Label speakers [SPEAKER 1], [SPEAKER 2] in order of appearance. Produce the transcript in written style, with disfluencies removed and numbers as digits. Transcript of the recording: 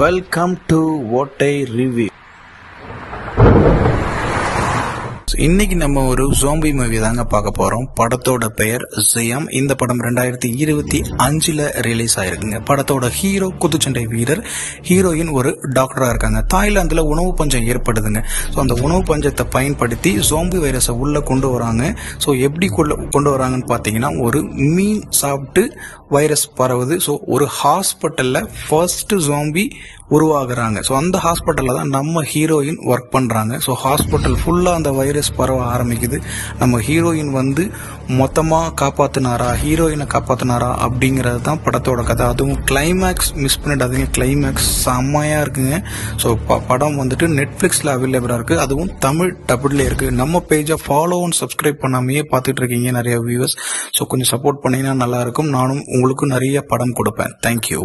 [SPEAKER 1] Welcome to ஓட்டை review. இன்னைக்கு நம்ம ஒரு ஜோம்பி மூவி தாங்க பார்க்க போறோம். படத்தோட பெயர் ஜியம். இந்த படம் 2025 ரிலீஸ் ஆயிருக்குங்க. படத்தோட ஹீரோ குத்துச்சண்டை வீரர், ஹீரோயின் ஒரு டாக்டரா இருக்காங்க. தாய்லாந்துல உணவு பஞ்சம் ஏற்படுதுங்க. ஸோ அந்த உணவு பஞ்சத்தை பயன்படுத்தி ஜோம்பி வைரஸை உள்ள கொண்டு வராங்க. ஸோ எப்படி கொண்டு வராங்கன்னு பார்த்தீங்கன்னா, ஒரு மீன் சாப்பிட்டு வைரஸ் பரவுது. ஸோ ஒரு ஹாஸ்பிட்டல்ல ஃபர்ஸ்ட் ஜோம்பி உருவாகுறாங்க. ஸோ அந்த ஹாஸ்பிட்டலில் தான் நம்ம ஹீரோயின் ஒர்க் பண்ணுறாங்க. ஸோ ஹாஸ்பிட்டல் ஃபுல்லாக அந்த வைரஸ் பரவ ஆரம்பிக்குது. நம்ம ஹீரோயின் மொத்தமாக காப்பாற்றினாரா, ஹீரோயினை காப்பாற்றினாரா அப்படிங்கிறது தான் படத்தோட கதை. அதுவும் கிளைமேக்ஸ் மிஸ் பண்ணிடாதீங்க. கிளைமேக்ஸ் செம்மையாக இருக்குங்க. ஸோ படம் நெட்ஃப்ளிக்ஸில் அவைலபிளாக இருக்குது. அதுவும் தமிழ் டபுள்ல இருக்குது. நம்ம பேஜை ஃபாலோ அண்ட் சப்ஸ்கிரைப் பண்ணாமையே பார்த்துட்டு இருக்கீங்க நிறைய வியூவர்ஸ். ஸோ கொஞ்சம் சப்போர்ட் பண்ணிங்கன்னா நல்லாயிருக்கும். நானும் உங்களுக்கு நிறைய படம் கொடுப்பேன். தேங்க்யூ.